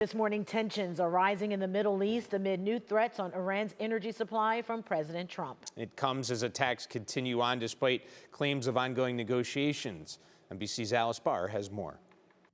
This morning, tensions are rising in the Middle East amid new threats on Iran's energy supply from President Trump. It comes as attacks continue on despite claims of ongoing negotiations. NBC's Alice Barr has more.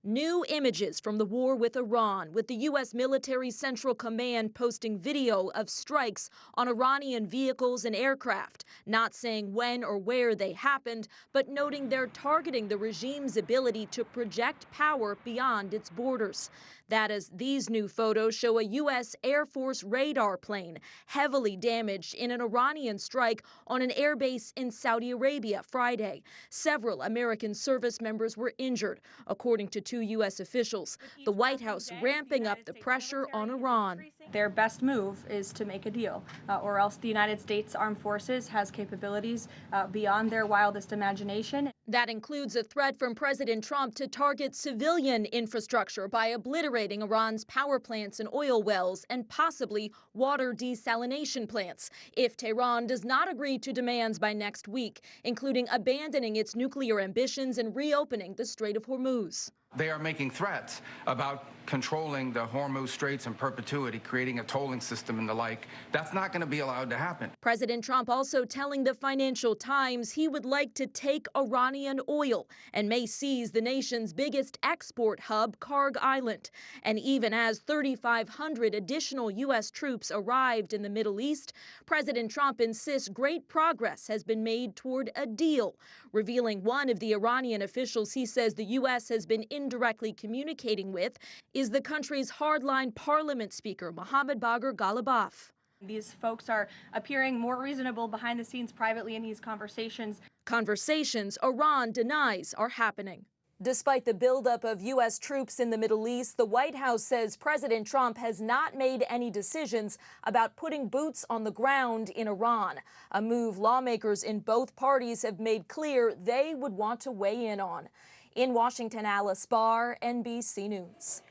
New images from the war with Iran, with the U.S. military Central Command posting video of strikes on Iranian vehicles and aircraft, not saying when or where they happened, but noting they're targeting the regime's ability to project power beyond its borders. That as these new photos show a U.S. Air Force radar plane heavily damaged in an Iranian strike on an airbase in Saudi Arabia Friday. Several American service members were injured, according to two U.S. officials. The White House ramping up the pressure on Iran. Their best move is to make a deal, or else the United States Armed Forces has capabilities beyond their wildest imagination. That includes a threat from President Trump to target civilian infrastructure by obliterating Iran's power plants and oil wells and possibly water desalination plants if Tehran does not agree to demands by next week, including abandoning its nuclear ambitions and reopening the Strait of Hormuz. They are making threats about controlling the Hormuz Straits in perpetuity, creating a tolling system and the like. That's not going to be allowed to happen. President Trump also telling the Financial Times he would like to take Iranian oil and may seize the nation's biggest export hub, Karg Island. And even as 3,500 additional U.S. troops arrived in the Middle East, President Trump insists great progress has been made toward a deal, revealing one of the Iranian officials he says the U.S. has been indirectly communicating with is the country's hardline parliament speaker, Mohammad Bagher Ghalibaf. These folks are appearing more reasonable behind the scenes privately in these conversations. Conversations Iran denies are happening. Despite the buildup of U.S. troops in the Middle East, the White House says President Trump has not made any decisions about putting boots on the ground in Iran, a move lawmakers in both parties have made clear they would want to weigh in on. In Washington, Alice Barr, NBC News.